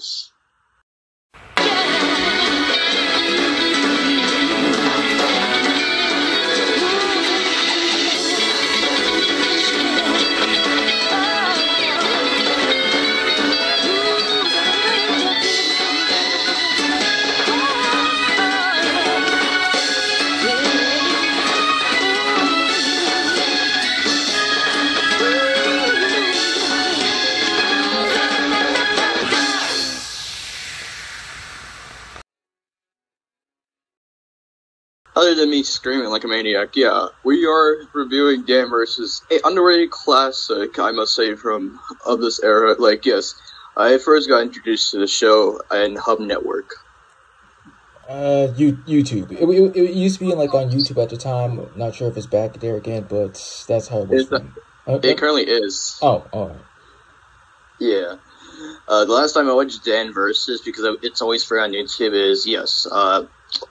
Yes! Other than me screaming like a maniac, yeah, we are reviewing Dan vs. a underrated classic, I must say, of this era. Like, yes, I first got introduced to the show in Hub Network. YouTube. It used to be like on YouTube at the time. Not sure if it's back there again, but that's how it was. It currently is. Oh, alright. Yeah. The last time I watched Dan vs. because it's always free on YouTube is, yes,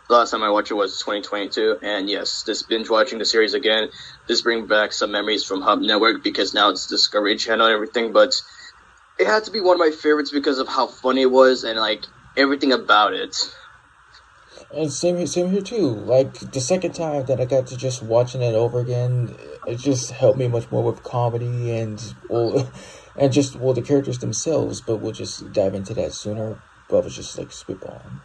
the last time I watched it was 2022, and yes, this binge watching the series again, this brings back some memories from Hub Network because now it's Discovery Channel and everything, but it had to be one of my favorites because of how funny it was and like everything about it. And same here too. Like the second time that I got to just watching it over again, it just helped me much more with comedy and the characters themselves. But we'll just dive into that sooner. But I was just like spitballing.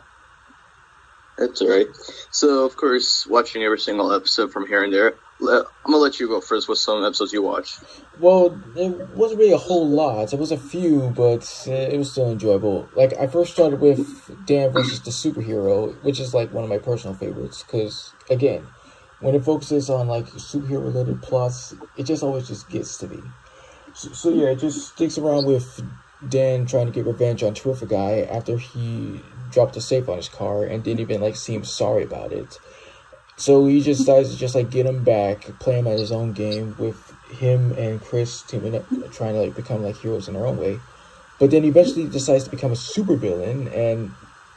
That's alright. So, of course, watching every single episode from here and there, I'm gonna let you go first with some episodes you watched. Well, it wasn't really a whole lot. It was a few, but it was still enjoyable. Like, I first started with Dan vs. the Superhero, which is, like, one of my personal favorites. Because, again, when it focuses on, like, superhero-related plots, it just always just gets to me. So yeah, it just sticks around with Dan trying to get revenge on Terrific Guy after he dropped a safe on his car and didn't even like seem sorry about it. So he just decides to just like get him back, play him at his own game with him and Chris teaming up, trying to like become like heroes in their own way. But then he eventually decides to become a supervillain, and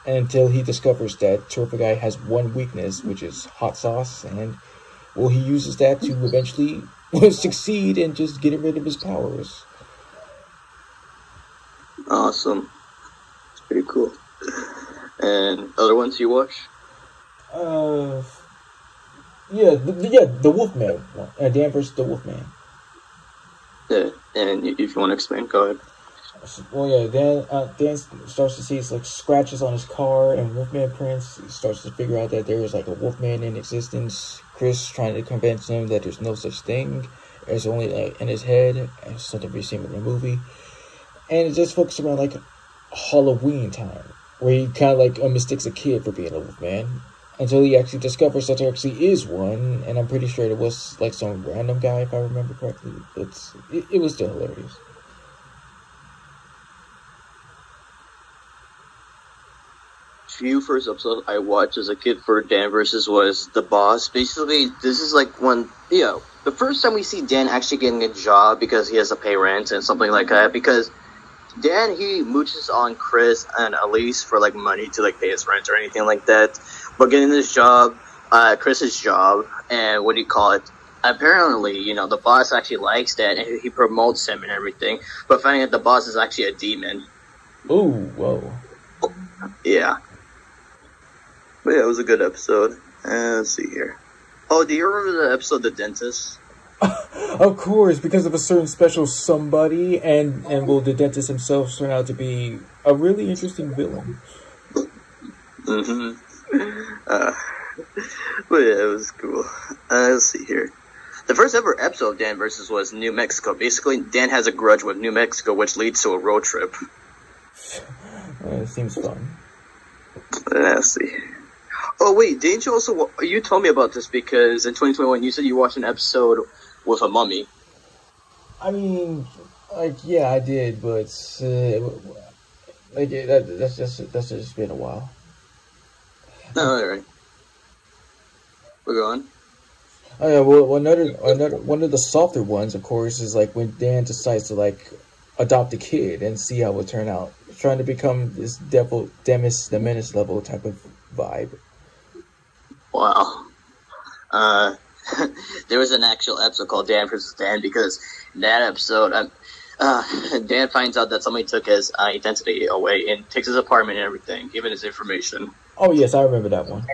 until he discovers that Terrific Guy has one weakness, which is hot sauce, and well, he uses that to eventually succeed in just getting rid of his powers. Awesome. It's pretty cool. And other ones you watch? The Wolfman one. Dan vs. the Wolfman. Yeah, and if you want to explain, go ahead. Well, yeah, Dan starts to see like scratches on his car and Wolfman prints. He starts to figure out that there is like a Wolfman in existence. Chris trying to convince him that there's no such thing. It's only like in his head, and something we've seen in the movie. And it just focuses around like Halloween time, where he kind of like mistakes a kid for being a Wolfman, until he actually discovers that there actually is one, and I'm pretty sure it was like some random guy, if I remember correctly. It was still hilarious. Few first episodes I watched as a kid for Dan vs. was The Boss. Basically, this is like when, the first time we see Dan actually getting a job because he has to pay rent and something like that, because Dan, he mooches on Chris and Elise for, like, money to, like, pay his rent or anything like that. But getting this job, Chris's job, and what do you call it? Apparently, the boss actually likes that, and he promotes him and everything. But finding out the boss is actually a demon. Ooh, whoa. Yeah. But yeah, it was a good episode. Let's see here. Oh, do you remember the episode The Dentist? Of course, because of a certain special somebody, and well, the dentist himself turned out to be a really interesting villain. Mm-hmm. But yeah, it was cool. Let's see here. The first ever episode of Dan vs. was New Mexico. Basically, Dan has a grudge with New Mexico, which leads to a road trip. It seems fun. Let's see. Oh wait, didn't you also? You told me about this because in 2021 you said you watched an episode with a mummy. I mean, like, yeah, I did, but like that's just been a while. No, alright. We're going. Oh yeah, well, another one of the softer ones, of course, is like when Dan decides to like adopt a kid and see how it will turn out, trying to become this Demis the Menace level type of vibe. Wow. There was an actual episode called Dan vs. Dan because in that episode, Dan finds out that somebody took his identity away and takes his apartment and everything, even his information. Oh yes, I remember that one.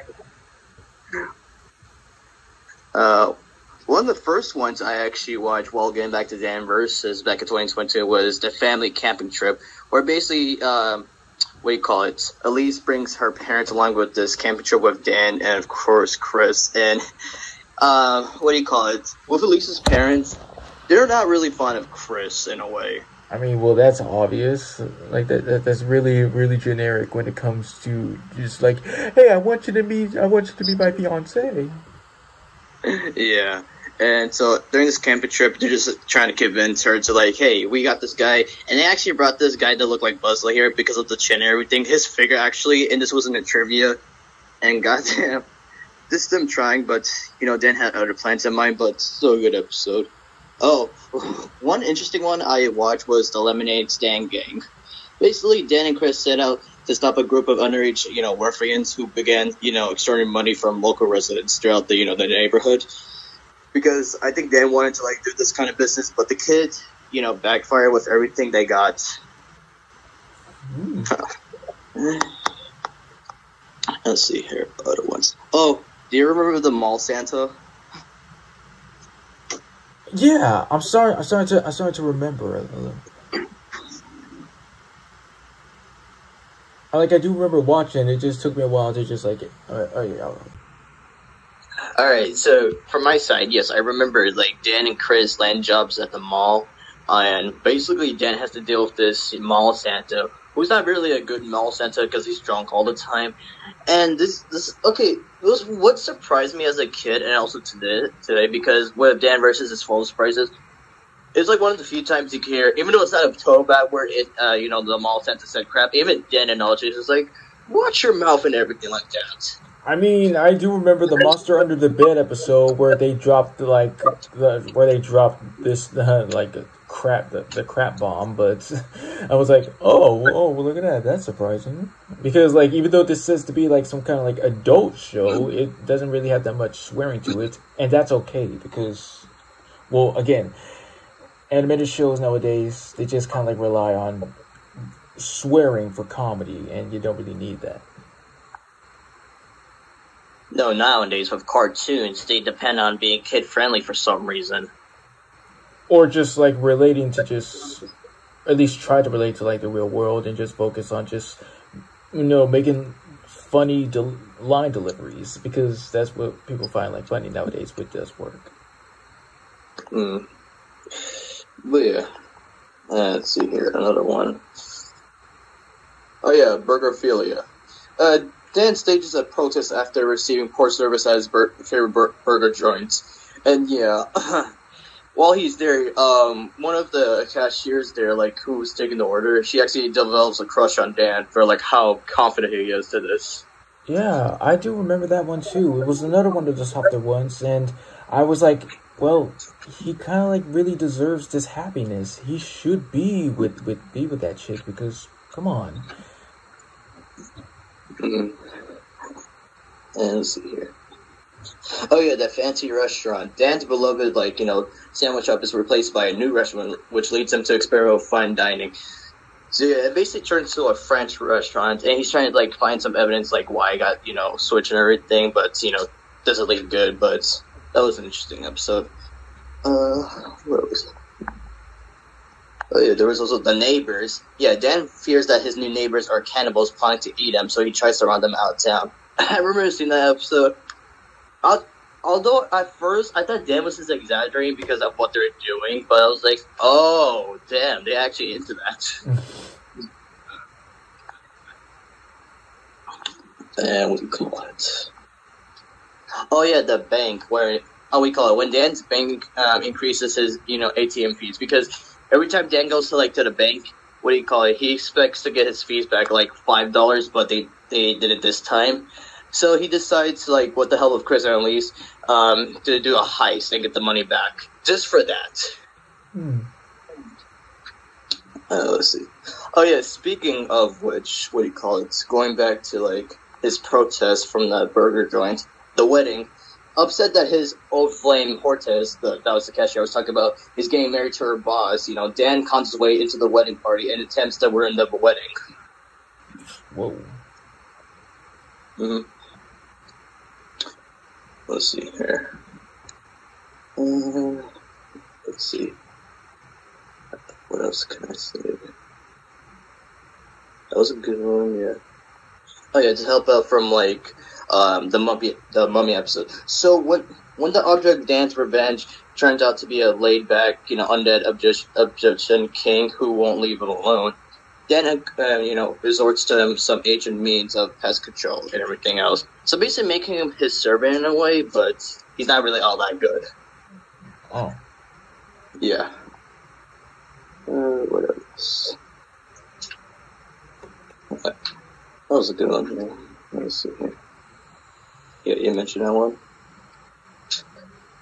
One of the first ones I actually watched while getting back to Dan versus back in 2022 was the family camping trip, where basically, Elise brings her parents along with this camping trip with Dan and of course Chris. And with Elise's parents, they're not really fond of Chris in a way. I mean, well, that's obvious. Like that's really generic when it comes to just like, hey, I want you to be my fiance. Yeah. And so during this camping trip, they're just trying to convince her to like, hey, we got this guy. And they actually brought this guy to look like Buzz Lightyear because of the chin and everything. His figure actually, and this wasn't a trivia. And goddamn, this is them trying, but, Dan had other plans in mind, but still a good episode. Oh, one interesting one I watched was the Lemonade Stand Gang. Basically, Dan and Chris set out to stop a group of underage, ruffians who began, extorting money from local residents throughout the, the neighborhood. Because I think Dan wanted to do this kind of business, but the kids, backfired with everything they got. Let's see here, other ones. Oh, do you remember the Mall Santa? Yeah, I'm starting to remember. I do remember watching. It just took me a while to just Alright, so from my side, yes, I remember Dan and Chris land jobs at the mall, and basically Dan has to deal with this mall Santa, who's not really a good mall Santa because he's drunk all the time. And what surprised me as a kid and also today because with Dan versus his full surprises, it's one of the few times you can hear, even though it's not a throwback where the mall Santa said crap, even Dan acknowledges it's like, watch your mouth and everything like that. I mean, I do remember the Monster Under the Bed episode where they dropped the crap bomb, but I was like, oh, well, look at that, that's surprising. Because even though this says to be some kind of adult show, it doesn't really have that much swearing to it, and that's okay because, well, again, animated shows nowadays, they just kind of rely on swearing for comedy, and you don't really need that. No, nowadays with cartoons, they depend on being kid-friendly for some reason. Or just relating to at least try to relate to the real world and just focus on just, making funny line deliveries because that's what people find funny nowadays, which does work. But yeah, let's see here, another one. Oh yeah, Burgerphilia. Dan stages a protest after receiving poor service at his favorite burger joint. And yeah, while he's there, one of the cashiers there, who was taking the order, she actually develops a crush on Dan for, how confident he is to this. Yeah, I do remember that one too. It was another one of the softer ones, and I was like, well, he kind of, really deserves this happiness. He should be with that chick because, come on. And let's see here. Oh yeah, that fancy restaurant. Dan's beloved, sandwich shop is replaced by a new restaurant, which leads him to experiment with fine dining. So yeah, it basically turns to a French restaurant, and he's trying to find some evidence why I got switch and everything, but doesn't leave good. But that was an interesting episode. What was it? Oh yeah, there was also the neighbors. Yeah, Dan fears that his new neighbors are cannibals planning to eat him, so he tries to run them out of town. I remember seeing that episode. Although at first I thought Dan was just exaggerating because of what they're doing, but I was like, oh, damn, they're actually into that. And what do you call it? Oh yeah, the bank where when Dan's bank increases his ATM fees, because every time Dan goes to the bank, he expects to get his fees back $5, but they did it this time. So he decides, what the hell with Chris and Elise, to do a heist and get the money back. Just for that. Let's see. Oh, yeah, speaking of which, going back to, his protest from the burger joint, the wedding, upset that his old flame Hortense, that was the cashier I was talking about, is getting married to her boss. You know, Dan cons his way into the wedding party and attempts to ruin the wedding. Whoa. Mm-hmm. Let's see here. Let's see. What else can I say? That was a good one, yeah. Oh yeah, to help out from like the mummy episode. So when the object Dan's revenge turns out to be a laid back, undead Egyptian king who won't leave it alone, Dan resorts to some ancient means of pest control and everything else. So basically making him his servant in a way, but he's not really all that good. Oh. Yeah. What else? That was a good one. Yeah. Let me see here. Yeah, you mentioned that one.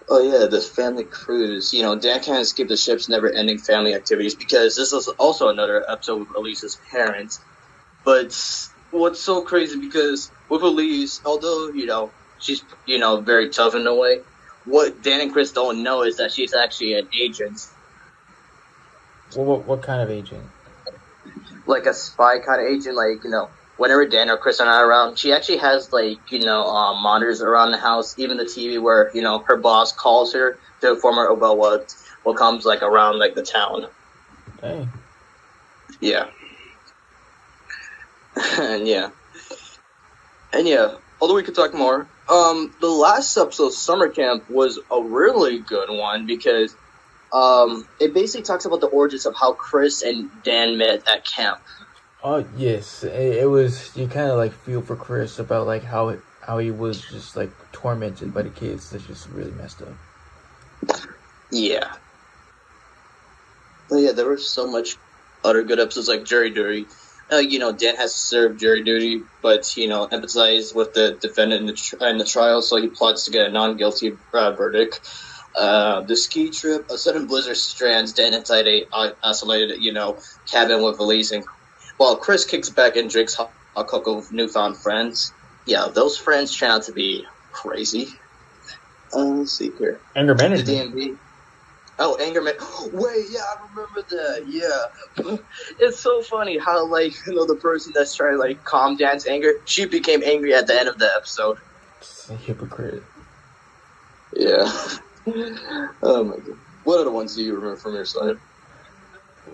Oh yeah, the family cruise. Dan can't escape the ship's never-ending family activities because this is also another episode with Elise's parents. But what's so crazy because with Elise, although she's very tough in a way, what Dan and Chris don't know is that she's actually an agent. What kind of agent? Like a spy kind of agent, whenever Dan or Chris are not around, she actually has, monitors around the house, even the TV where, her boss calls her to inform her about what comes, around, the town. Hey. Yeah. And yeah, although we could talk more, the last episode, Summer Camp, was a really good one because it basically talks about the origins of how Chris and Dan met at camp. Oh yes, it was. You kind of feel for Chris about how he was just tormented by the kids. That's just really messed up. Yeah. But yeah, there were so much other good episodes like jury duty. Dan has to serve jury duty, but empathize with the defendant in the trial, so he plots to get a non-guilty verdict. The ski trip, a sudden blizzard strands Dan inside a isolated, cabin with Elise, and while Chris kicks back and drinks hot cocoa with newfound friends. Yeah, those friends turn out to be crazy. Let's see here. Anger management. The DMV. Oh, anger man. Wait, yeah, I remember that. Yeah, it's so funny how the person that's trying to calm Dan's anger, she became angry at the end of the episode. It's a hypocrite. Yeah. Oh my god. What other ones do you remember from your side?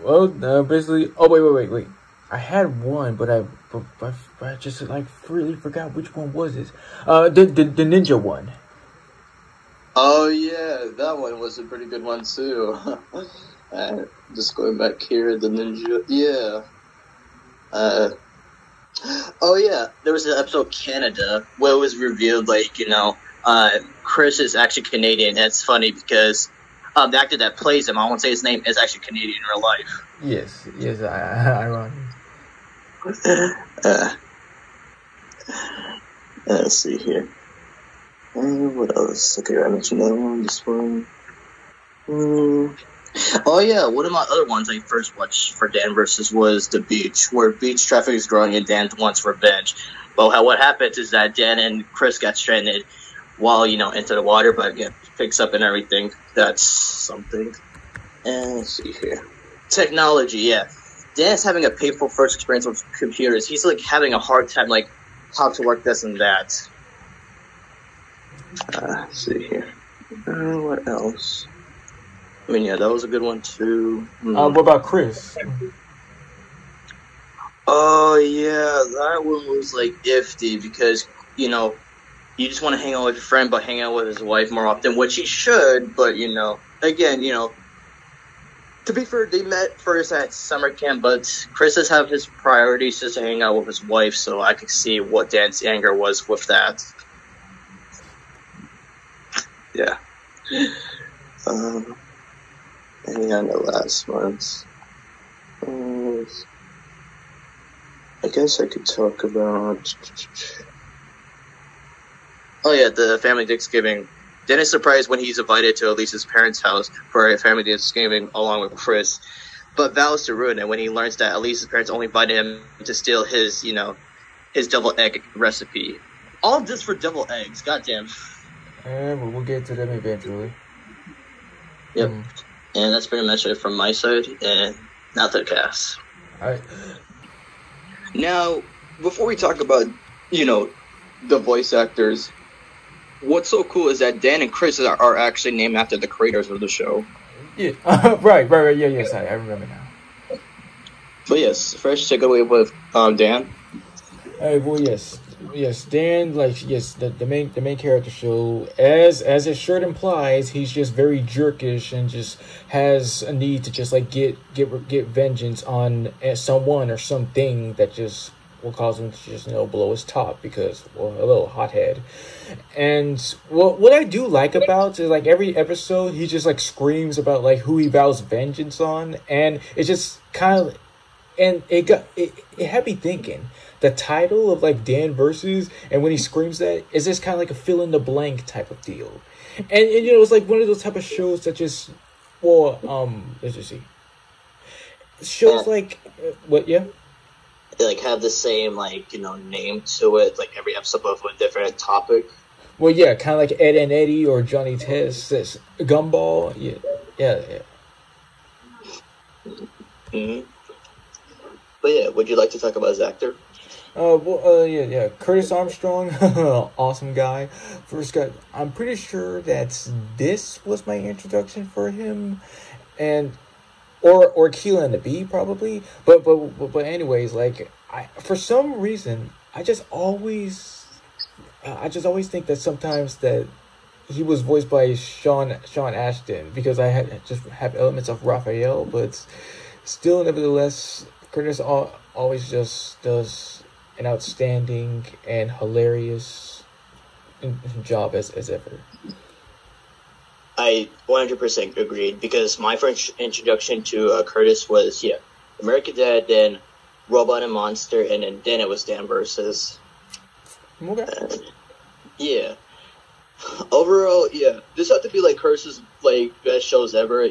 Well, basically. Oh wait. I had one, but I just really forgot which one was this. The ninja one. Oh yeah, that one was a pretty good one too. Just going back here, the ninja. Yeah. Oh yeah, there was an episode Canada where it was revealed Chris is actually Canadian. And it's funny because the actor that plays him, I won't say his name, is actually Canadian in real life. Yes, ironic. Let's see here. What else? Okay, I mentioned that one. This one. Oh yeah, one of my other ones I first watched for Dan versus was The Beach, where beach traffic is growing and Dan wants revenge. But what happens is that Dan and Chris got stranded while into the water, but again picks up and everything. That's something. And let's see here. Technology, yeah. Dan's having a painful first experience with computers. He's having a hard time how to work this and that. Let's see here. What else? I mean, yeah, that was a good one too. What about Chris? Oh yeah, that one was iffy because you just want to hang out with your friend, but hang out with his wife more often, which he should. But again, to be fair, they met first at summer camp, but Chris does have his priorities just to hang out with his wife, so I could see what Dan's anger was with that. Yeah. And the last ones. I guess I could talk about. Oh yeah, the family Thanksgiving. Dan is surprised when he's invited to Elise's parents' house for a family Thanksgiving along with Chris, but vows to ruin it when he learns that Elise's parents only invited him to steal his, his deviled egg recipe. All of this for deviled eggs, goddamn. And we'll get to them eventually. Yep. And that's pretty much it from my side, and now to the cast. Alright. Now, before we talk about, the voice actors, what's so cool is that Dan and Chris are actually named after the creators of the show. Yeah. Right. Yeah, yes, I remember now. But yes, first take it away with Dan. Well, yes, Dan, the main character show, as his shirt implies, he's just very jerkish and just has a need to just like get vengeance on someone or something that just will cause him to just blow his top because a little hothead. And what I do like about is like every episode he just like screams about like who he vows vengeance on, and it's just kind of, and it had me thinking. The title of like Dan versus, and when he screams that, is just kind of like a fill in the blank type of deal, and it's like one of those type of shows that just, let's just see, shows like what, yeah, they like have the same name to it, like every episode of a different topic. Well, yeah, kind of like Ed and Eddie or Johnny Test, Gumball, yeah. Mm-hmm. But yeah, would you like to talk about his actor? Yeah. Curtis Armstrong, awesome guy. First guy, I'm pretty sure that this was my introduction for him, and or Keelan and the Bee probably. But anyways, like for some reason, I just always think that sometimes that he was voiced by Sean Ashton because I just have elements of Raphael, but still, nevertheless, Curtis always just does an outstanding and hilarious job as ever. I 100% agreed, because my first introduction to Curtis was, American Dad, then Robot and Monster, and then it was Dan versus. Okay. Yeah. Overall, this had to be like Curtis's best shows ever,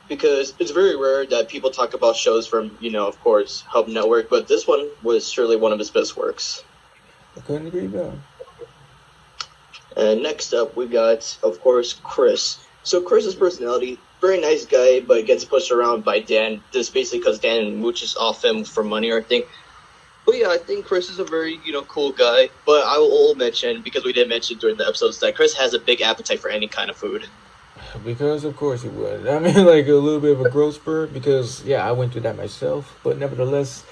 because it's very rare that people talk about shows from, of course, Hub Network, but this one was surely one of his best works. I couldn't agree more. And next up, we got, of course, Chris. So Chris's personality, very nice guy, but gets pushed around by Dan, just basically because Dan mooches off him for money or anything. But yeah, I think Chris is a very, cool guy. But I will mention, because we did mention during the episodes, that Chris has a big appetite for any kind of food. Because of course he would. I mean, like a little bit of a growth spurt, because I went through that myself. But nevertheless,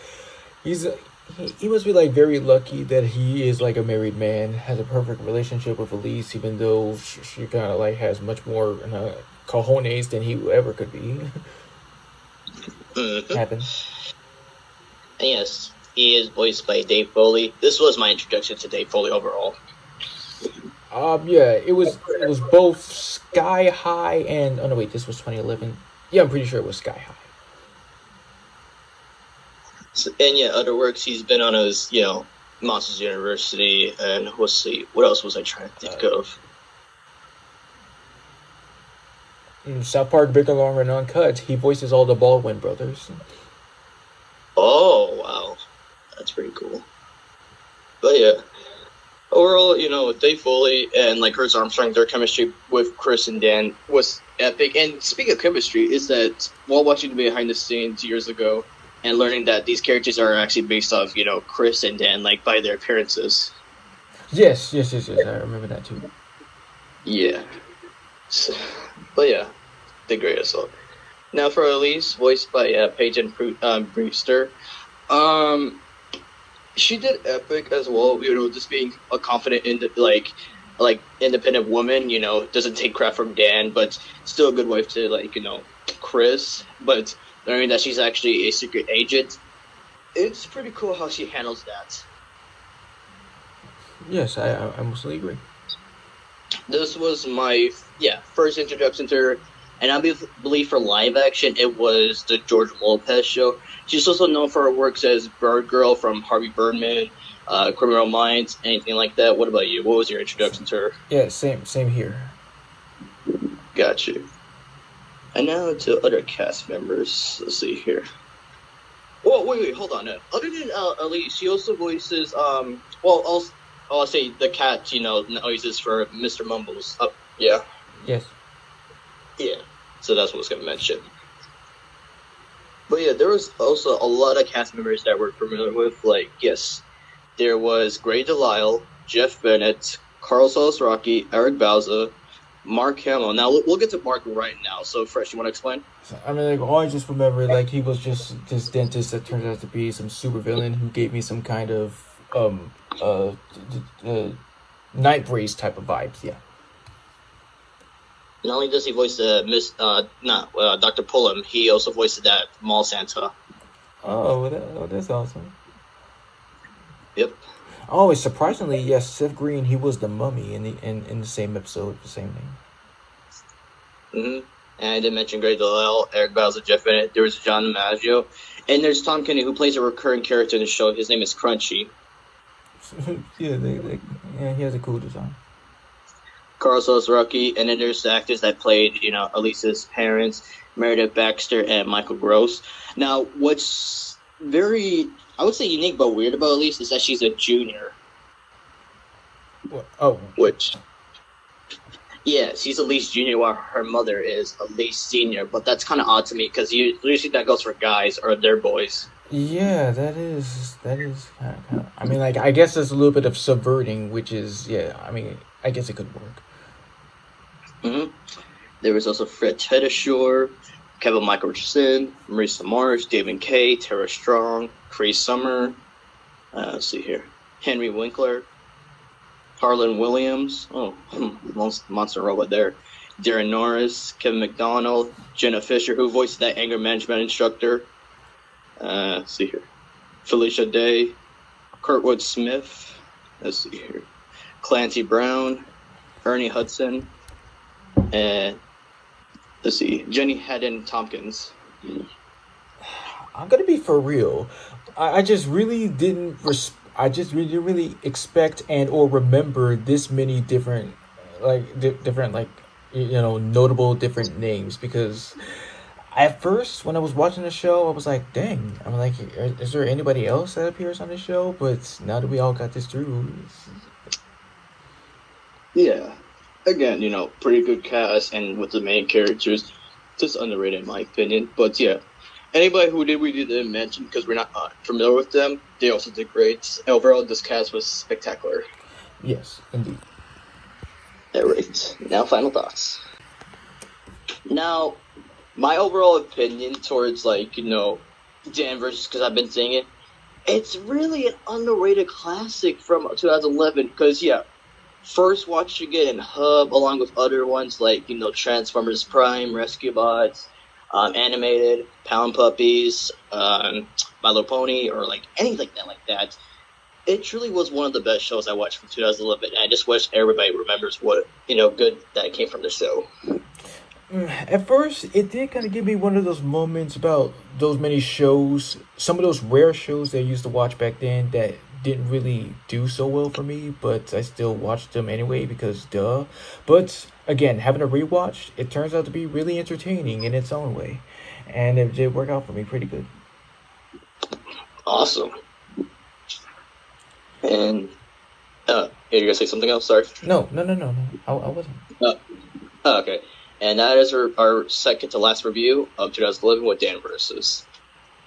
he must be like very lucky that he is like a married man, has a perfect relationship with Elise, even though she kind of like has much more cojones than he ever could be. Happen. And yes, he is voiced by Dave Foley. This was my introduction to Dave Foley overall. It was both Sky High and this was 2011. Yeah, I'm pretty sure it was Sky High. So, and other works he's been on is Monsters University, and let's see, what else was I trying to think of? South Park, Big and Long and Uncut. He voices all the Baldwin brothers. Oh wow, that's pretty cool. But yeah. Overall, Dave Foley and Curtis Armstrong, their chemistry with Chris and Dan was epic. And speaking of chemistry, is that while watching the behind the scenes years ago and learning that these characters are actually based off, Chris and Dan, by their appearances. Yes. I remember that too. Yeah. So, but yeah, the greatest one. Now for Elise, voiced by Paige and Brewster. She did epic as well, just being a confident, independent woman, doesn't take crap from Dan, but still a good wife to, Chris, but learning that she's actually a secret agent. It's pretty cool how she handles that. Yes, I mostly agree. This was my, first introduction to her, and I believe for live action, it was the George Lopez show. She's also known for her works as Bird Girl from Harvey Birdman, Criminal Minds, anything like that. What about you? What was your introduction to her? Yeah, same here. Got you. And now to other cast members. Let's see here. Oh, wait, hold on. Other than Elise, she also voices, I'll say the cat, noises for Mr. Mumbles. Yeah. Yes. Yeah. So that's what I was going to mention. But yeah, there was also a lot of cast members that we're familiar with. Like, yes, there was Gray Delisle, Jeff Bennett, Carl Rocky, Eric Bauza, Mark Hamill. Now, we'll get to Mark right now. So, Fresh, you want to explain? I mean, like, all I just remember, like, he was just this dentist that turned out to be some super villain who gave me some kind of night brace type of vibes. Yeah. Not only does he voice Dr. Pullum, he also voiced that Mall Santa. Oh, that's awesome. Yep. Oh, surprisingly, yes, Seth Green, he was the mummy in the same episode, the same name. Mm-hmm. And I did mention Gray Delisle, Eric Bauza, Jeff Bennett. There was John Maggio, and there's Tom Kenny, who plays a recurring character in the show. His name is Crunchy. Yeah, he has a cool design. Carl Rocky, and then there's the actors that played, Elisa's parents, Meredith Baxter and Michael Gross. Now, what's very, I would say, unique but weird about Elise is that she's a junior. Oh. Which, yeah, she's Elise Junior while her mother is Elise Senior, but that's kind of odd to me because usually that goes for guys or their boys. Yeah, that is kind of. I mean, like, I guess there's a little bit of subverting, which is, yeah. I mean, I guess it could work. Mm-hmm. There was also Fred Tedeshore, Kevin Michael Richardson, Marisa Marsh, David Kay, Tara Strong, Cree Summer. Let's see here, Henry Winkler, Harlan Williams. Oh, monster robot there. Darren Norris, Kevin McDonald, Jenna Fisher, who voiced that anger management instructor. Let's see here, Felicia Day, Kurtwood Smith. Let's see here, Clancy Brown, Ernie Hudson, and let's see, Jenny Haddon Tompkins. I'm gonna be for real. I just really didn't. I just really really expect and or remember this many different, notable different names, because at first when I was watching the show I was like, dang, I'm like, is there anybody else that appears on the show? But now that we all got this through, yeah, again, pretty good cast, and with the main characters, just underrated in my opinion. But yeah, anybody who we didn't mention because we're not familiar with them, they also did great. Overall, this cast was spectacular. Yes, indeed. All right, now final thoughts. Now, my overall opinion towards, Dan versus, because I've been saying it, it's really an underrated classic from 2011, because, yeah, first watching it in Hub, along with other ones like, Transformers Prime, Rescue Bots, Animated, Pound Puppies, My Little Pony, or, anything like that. It truly was one of the best shows I watched from 2011, and I just wish everybody remembers what, good that came from the show. At first, it did kind of give me one of those moments about those many shows, some of those rare shows that I used to watch back then that didn't really do so well for me, but I still watched them anyway because duh. But again, having a rewatch, it turns out to be really entertaining in its own way, and it did work out for me pretty good. Awesome. And you're gonna say something else? Sorry. No. I wasn't. Okay. And that is our second to last review of 2011 with Dan versus.